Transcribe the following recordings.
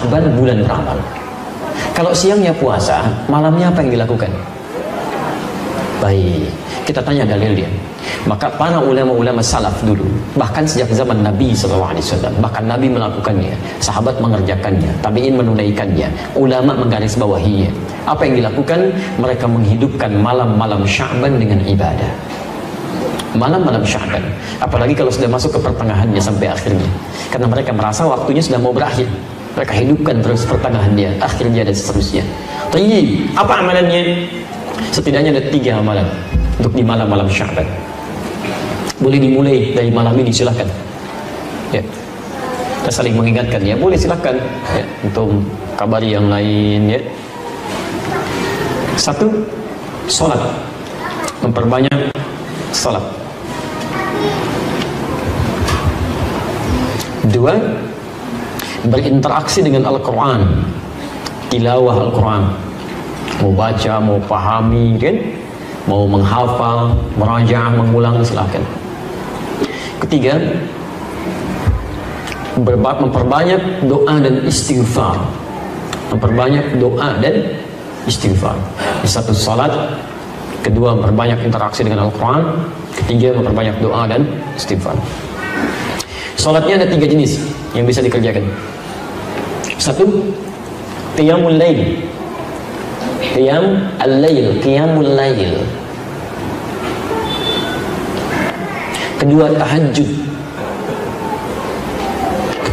Sya'ban bulan beramal. Kalau siangnya puasa, malamnya apa yang dilakukan? Baik, kita tanya dalil dia. Maka para ulama-ulama salaf dulu, bahkan sejak zaman Nabi SAW, bahkan Nabi melakukannya, sahabat mengerjakannya, tabi'in menunaikannya, ulama menggarisbawahinya. Apa yang dilakukan? Mereka menghidupkan malam-malam Sya'ban dengan ibadah. Malam-malam Sya'ban, apalagi kalau sudah masuk ke pertengahannya sampai akhirnya, karena mereka merasa waktunya sudah mau berakhir. Mereka hidupkan terus pertengahannya, akhirnya, dan seterusnya. Tapi apa amalannya? Setidaknya ada 3 amalan untuk di malam-malam Sya'ban. Boleh dimulai dari malam ini, silahkan. Ya, kita saling mengingatkan ya, boleh silahkan. Ya, untuk kabari yang lain ya. 1, sholat, memperbanyak sholat. 2, berinteraksi dengan Al-Quran, tilawah Al-Quran, mau baca, mau pahami kan, mau menghafal, merajaah, mengulang, silahkan. 3, memperbanyak doa dan istighfar, memperbanyak doa dan istighfar. Di 1 salat, 2 memperbanyak interaksi dengan Al-Quran, 3 memperbanyak doa dan istighfar. Salatnya ada 3 jenis yang bisa dikerjakan. 1, qiyamul lail, qiyam al-lail, qiyamul lail. 2, tahajud.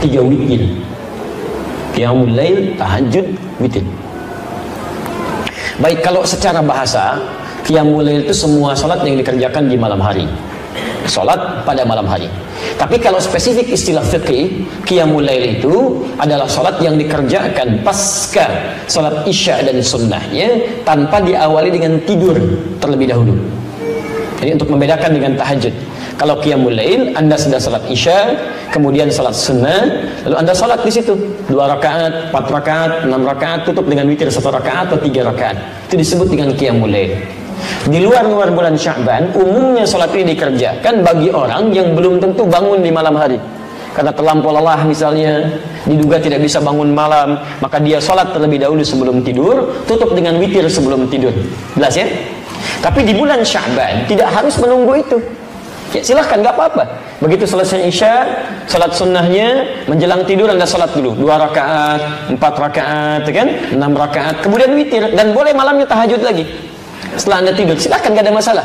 3, witir. Qiyamul lail, tahajud, witir. Baik, kalau secara bahasa, qiyamul lail itu semua salat yang dikerjakan di malam hari, salat pada malam hari. Tapi kalau spesifik istilah fikih, qiyamul lail itu adalah salat yang dikerjakan pasca salat isya dan sunnahnya, tanpa diawali dengan tidur terlebih dahulu. Jadi untuk membedakan dengan tahajud, kalau qiyamul lail, Anda sudah salat isya, kemudian salat sunnah, lalu Anda salat di situ 2 rakaat, 4 rakaat, 6 rakaat, tutup dengan witir 1 rakaat atau 3 rakaat. Itu disebut dengan qiyamul lail. Di luar bulan Sya'ban, umumnya salat ini dikerjakan bagi orang yang belum tentu bangun di malam hari. Karena terlampau lelah misalnya, diduga tidak bisa bangun malam, maka dia salat terlebih dahulu sebelum tidur, tutup dengan witir sebelum tidur. Jelas ya? Tapi di bulan Sya'ban tidak harus menunggu itu. Ya silahkan, nggak apa-apa. Begitu selesai isya, salat sunnahnya, menjelang tidur Anda salat dulu 2 rakaat, 4 rakaat, kan? 6 rakaat, kemudian witir, dan boleh malamnya tahajud lagi setelah Anda tidur, silahkan, gak ada masalah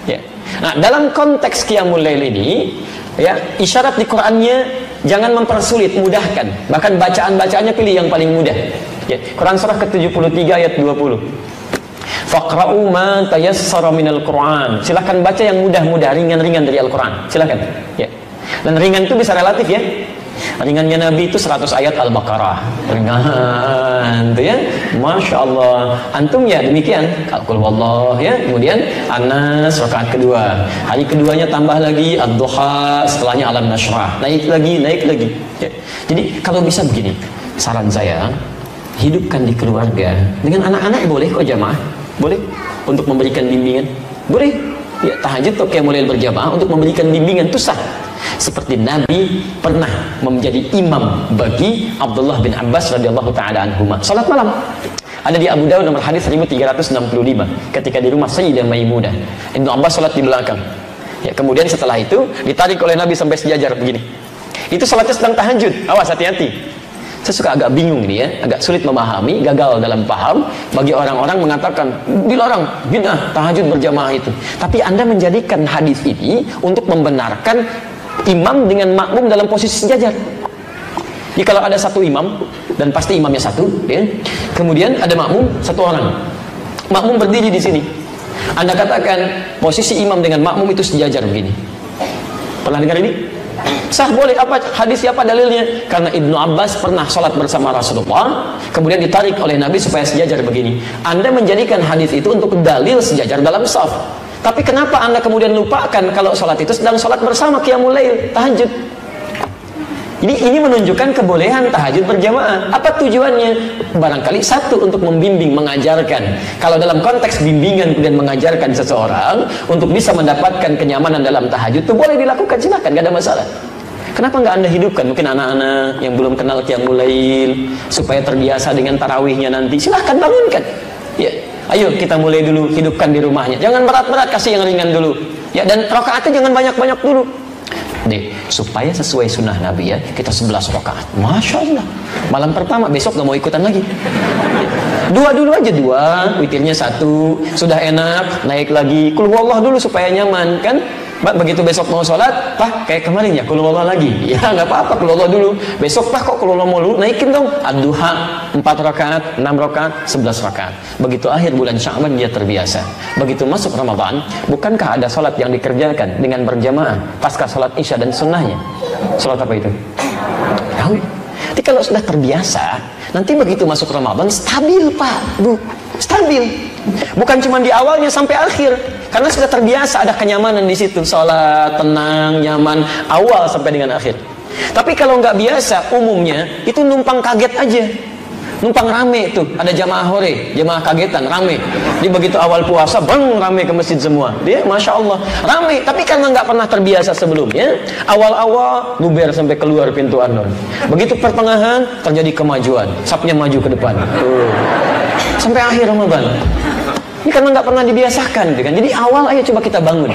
ya. Nah, dalam konteks qiyamul lail ini ya, isyarat di Qur'annya jangan mempersulit, mudahkan. Bahkan bacaan-bacaannya pilih yang paling mudah ya. Quran surah ke-73 ayat 20, faqra'u ma tayassara minal Qur'an, silahkan baca yang mudah-mudah, ringan-ringan dari Al-Quran, silahkan ya. Dan ringan itu bisa relatif ya. Ringannya Nabi itu 100 ayat Al-Baqarah, ringan tuh ya, Masya Allah. Antum ya demikian, Qul wallah ya, kemudian An-Nas rakaat kedua, hari keduanya tambah lagi Ad-Duha, setelahnya Alam Nashrah, naik lagi ya. Jadi kalau bisa begini, saran saya, hidupkan di keluarga dengan anak-anak, boleh kok jamaah, boleh untuk memberikan bimbingan, boleh ya, tahajud atau qiyamul lail berjamaah untuk memberikan bimbingan itu sah. Seperti Nabi pernah menjadi imam bagi Abdullah bin Abbas radhiyallahu taala anhuma salat malam. Ada di Abu Dawud nomor hadis 1365, ketika di rumah Sayyidah Maimunah, Ibnu Abbas salat di belakang ya, kemudian setelah itu ditarik oleh Nabi sampai sejajar begini. Itu salatnya sedang tahajud, awas hati-hati. Saya suka agak bingung ini ya, agak sulit memahami, gagal dalam paham. Bagi orang-orang mengatakan dilarang, bid'ah tahajud berjamaah itu. Tapi Anda menjadikan hadis ini untuk membenarkan imam dengan makmum dalam posisi sejajar. Jadi kalau ada satu imam, dan pasti imamnya satu ya, kemudian ada makmum 1 orang, makmum berdiri di sini, Anda katakan posisi imam dengan makmum itu sejajar begini. Pernah dengar ini? Sah, boleh. Apa hadis, siapa dalilnya? Karena Ibnu Abbas pernah sholat bersama Rasulullah, kemudian ditarik oleh Nabi supaya sejajar begini. Anda menjadikan hadis itu untuk dalil sejajar dalam shaf. Tapi kenapa Anda kemudian lupakan kalau sholat itu sedang sholat bersama qiyamul lail, tahajud? Jadi ini menunjukkan kebolehan tahajud berjamaah. Apa tujuannya? Barangkali 1, untuk membimbing, mengajarkan. Kalau dalam konteks bimbingan dan mengajarkan seseorang untuk bisa mendapatkan kenyamanan dalam tahajud, itu boleh dilakukan, silakan, gak ada masalah. Kenapa nggak Anda hidupkan? Mungkin anak-anak yang belum kenal Qiyamul Lail, supaya terbiasa dengan tarawihnya nanti, silahkan bangunkan. Ya, ayo kita mulai dulu, hidupkan di rumahnya. Jangan berat-berat, kasih yang ringan dulu. Ya, dan rakaatnya jangan banyak-banyak dulu. Deh, supaya sesuai sunnah Nabi ya, kita 11 rakaat. Masya Allah. Malam pertama, besok gak mau ikutan lagi. Dua dulu aja, dua, witirnya satu, sudah enak, naik lagi. Qul huwallah dulu supaya nyaman kan. Begitu besok mau sholat, Pak, kayak kemarin ya, Qul huwallah lagi. Ya nggak apa-apa, Qul huwallah dulu. Besok Pak, kok Qul huwallah mulu, naikin dong. Ad-duha 4 rakaat, 6 rakaat, 11 rakaat. Begitu akhir bulan Sya'ban dia terbiasa. Begitu masuk Ramadan, bukankah ada sholat yang dikerjakan dengan berjamaah pasca sholat Isya dan sunnahnya? Sholat apa itu? Tahu? Jadi kalau sudah terbiasa, nanti begitu masuk Ramadan stabil Pak, Bu, stabil. Bukan cuma di awalnya sampai akhir, karena sudah terbiasa, ada kenyamanan di situ, sholat tenang, nyaman, awal sampai dengan akhir. Tapi kalau nggak biasa, umumnya itu numpang kaget aja, numpang rame tuh, ada jamaah hore, jamaah kagetan, rame. Di begitu awal puasa, bang, rame ke masjid semua. Dia, masya Allah, rame. Tapi karena nggak pernah terbiasa sebelumnya, awal-awal bubar sampai keluar pintu An-Nur. Begitu pertengahan terjadi kemajuan, sapnya maju ke depan. Sampai akhir Ramadan. Ini karena nggak pernah dibiasakan, kan? Jadi awal ayo coba kita bangun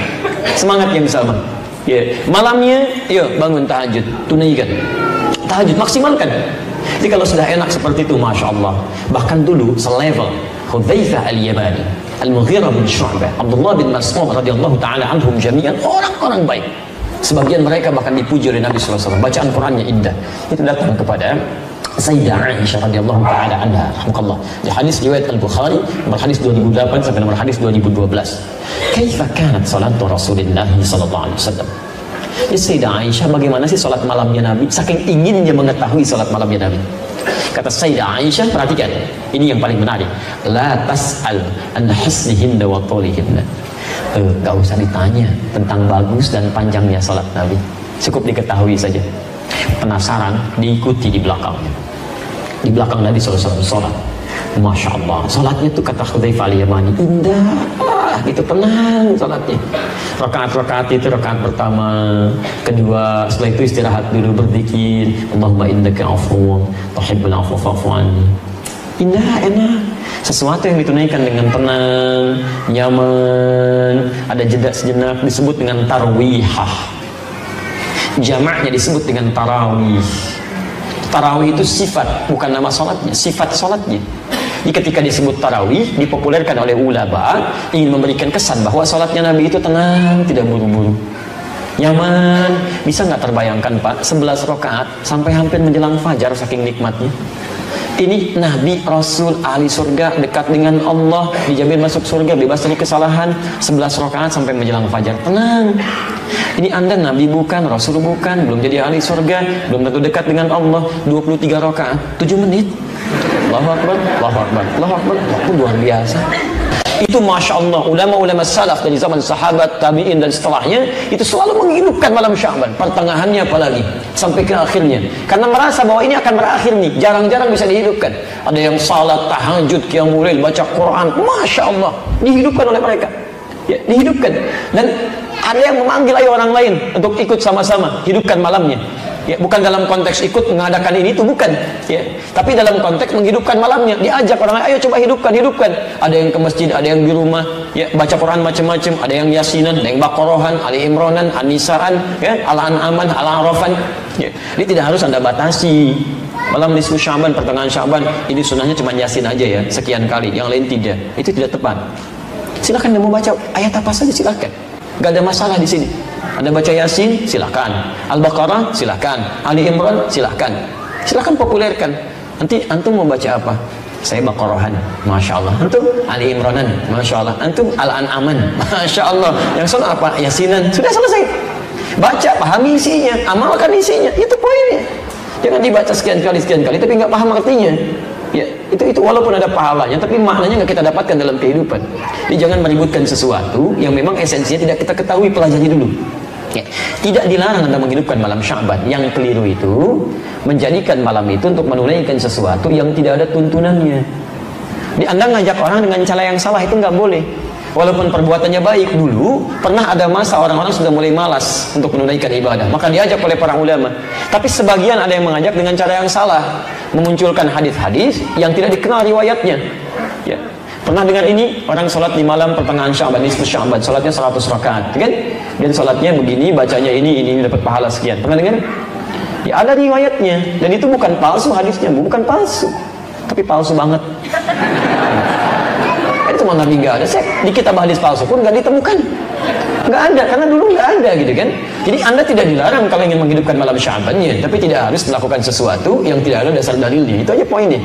semangat yang sama. Ya, malamnya, yuk bangun tahajud, tunaikan tahajud, maksimalkan. Jadi kalau sudah enak seperti itu, masya Allah. Bahkan dulu selevel Hudzaifah al-Yamani, Al-Mughirah bin Syu'bah, Abdullah bin Mas'ud radhiyallahu taala anhum jami'an, orang-orang baik. Sebagian mereka bahkan dipuji oleh Nabi SAW. Bacaan Qurannya indah. Itu datang kepada Sayyidah Aisyah radhiyallahu taala anha, rahmatullah. Di hadis riwayat Al-Bukhari, nomor hadis 2008 sampai nomor hadis 2012. Kaifa kanat salatu Rasulillah sallallahu alaihi wasallam? Ya Sayyidah Aisyah, bagaimana sih salat malamnya Nabi? Saking inginnya mengetahui salat malamnya Nabi. Kata Sayyidah Aisyah, perhatikan, ini yang paling menarik. La tas'al an husnihinna wa tulihinna. Gak usah ditanya tentang bagus dan panjangnya salat Nabi. Cukup diketahui saja. Penasaran, diikuti di belakangnya. Di belakang Nabi SAW sholat. Masya Allah, sholatnya tuh kata Hudzaifah al-Yamani, indah, gitu, tenang sholatnya. Rakaat-rakaat itu, rakaat pertama, kedua, setelah itu istirahat dulu, berzikir, Allahumma innaka afuwwun tuhibbul afwa fa'fu anni. Indah, enak. Sesuatu yang ditunaikan dengan tenang, nyaman, ada jeda sejenak, disebut dengan tarwihah. Jamaknya disebut dengan tarawih. Tarawih itu sifat, bukan nama sholatnya, sifat sholatnya. Jadi ketika disebut tarawih, dipopulerkan oleh ulama, ingin memberikan kesan bahwa sholatnya Nabi itu tenang, tidak buru-buru, nyaman. Bisa nggak terbayangkan Pak, 11 rakaat sampai hampir menjelang fajar, saking nikmatnya. Ini Nabi, Rasul, ahli surga, dekat dengan Allah, dijamin masuk surga, bebas dari kesalahan, 11 rakaat sampai menjelang fajar, tenang. Ini Anda Nabi bukan, Rasul bukan, belum jadi ahli surga, belum tentu dekat dengan Allah, 23 rakaat, 7 menit. Allahu Akbar, Allahu Akbar, Allahu Akbar, itu luar biasa. Itu Masya Allah, ulama-ulama salaf dari zaman sahabat, tabi'in dan setelahnya, itu selalu menghidupkan malam Sya'ban, pertengahannya apalagi, sampai ke akhirnya. Karena merasa bahwa ini akan berakhir nih, jarang-jarang bisa dihidupkan. Ada yang salat, tahajud, qiyamul lail, baca Quran, Masya Allah, dihidupkan oleh mereka. Ya, dihidupkan. Dan ada yang memanggil ayo orang lain untuk ikut sama-sama, hidupkan malamnya. Ya, bukan dalam konteks ikut mengadakan ini itu, bukan ya, tapi dalam konteks menghidupkan malamnya, diajak orang lain, ayo coba hidupkan. Ada yang ke masjid, ada yang di rumah ya, baca Quran macam-macam, ada yang Yasinan, ada yang Baqarahan, Ali Imranan, An-Nisaan ya, Al-An'aman, Al-A'rafan ya. Ini tidak harus Anda batasi. Malam nisfu Sya'ban, pertengahan Sya'ban, ini sunnahnya cuma Yasin aja ya, sekian kali, yang lain tidak. Itu tidak tepat. Silakan Anda mau baca ayat apa saja, silakan. Gak ada masalah di sini. Anda baca Yasin, silakan. Al-Baqarah, silakan. Ali Imran, silakan. Silakan populerkan. Nanti antum mau baca apa? Saya Baqarahan, Masya Allah. Antum Ali Imranan, Masya Allah. Antum Al-An'aman, Masya Allah. Yang soal apa? Yasinan. Sudah selesai. Baca, pahami isinya, amalkan isinya. Itu poinnya. Jangan dibaca sekian kali, tapi nggak paham artinya. Ya, itu walaupun ada pahalanya, tapi maknanya nggak kita dapatkan dalam kehidupan. Jadi jangan meributkan sesuatu yang memang esensinya tidak kita ketahui, pelajari dulu. Ya, tidak dilarang Anda menghidupkan malam Sya'ban. Yang keliru itu menjadikan malam itu untuk menunaikan sesuatu yang tidak ada tuntunannya. Jadi Anda ngajak orang dengan cara yang salah, itu nggak boleh. walaupun perbuatannya baik. Dulu pernah ada masa orang-orang sudah mulai malas untuk menunaikan ibadah, maka diajak oleh para ulama. Tapi sebagian ada yang mengajak dengan cara yang salah, memunculkan hadis-hadis yang tidak dikenal riwayatnya. Ya. Pernah dengar ini, orang sholat di malam pertengahan Sya'ban, nisfu Sya'ban, sholatnya 100 rakaat, kan? Dan sholatnya begini, bacanya ini dapat pahala sekian. Pernah dengar? Ya, ada riwayatnya, dan itu bukan palsu hadisnya, bukan palsu, tapi palsu banget. Itu mana Nabi nggak ada. Di kitab hadis palsu pun nggak ditemukan, nggak ada, karena dulu nggak ada gitu kan. Jadi Anda tidak dilarang kalau ingin menghidupkan malam Sya'bannya, tapi tidak harus melakukan sesuatu yang tidak ada dasar dalilnya. Itu aja poinnya.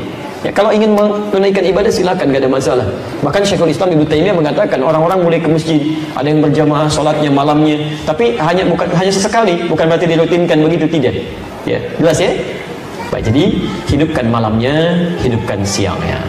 Ya, kalau ingin menunaikan ibadah silakan, gak ada masalah. Bahkan Syekhul Islam Ibnu Taimiyah mengatakan orang-orang mulai ke masjid, ada yang berjamaah sholatnya malamnya, tapi bukan hanya sesekali, bukan berarti dirutinkan begitu, tidak. Ya, jelas ya. Baik, jadi hidupkan malamnya, hidupkan siangnya.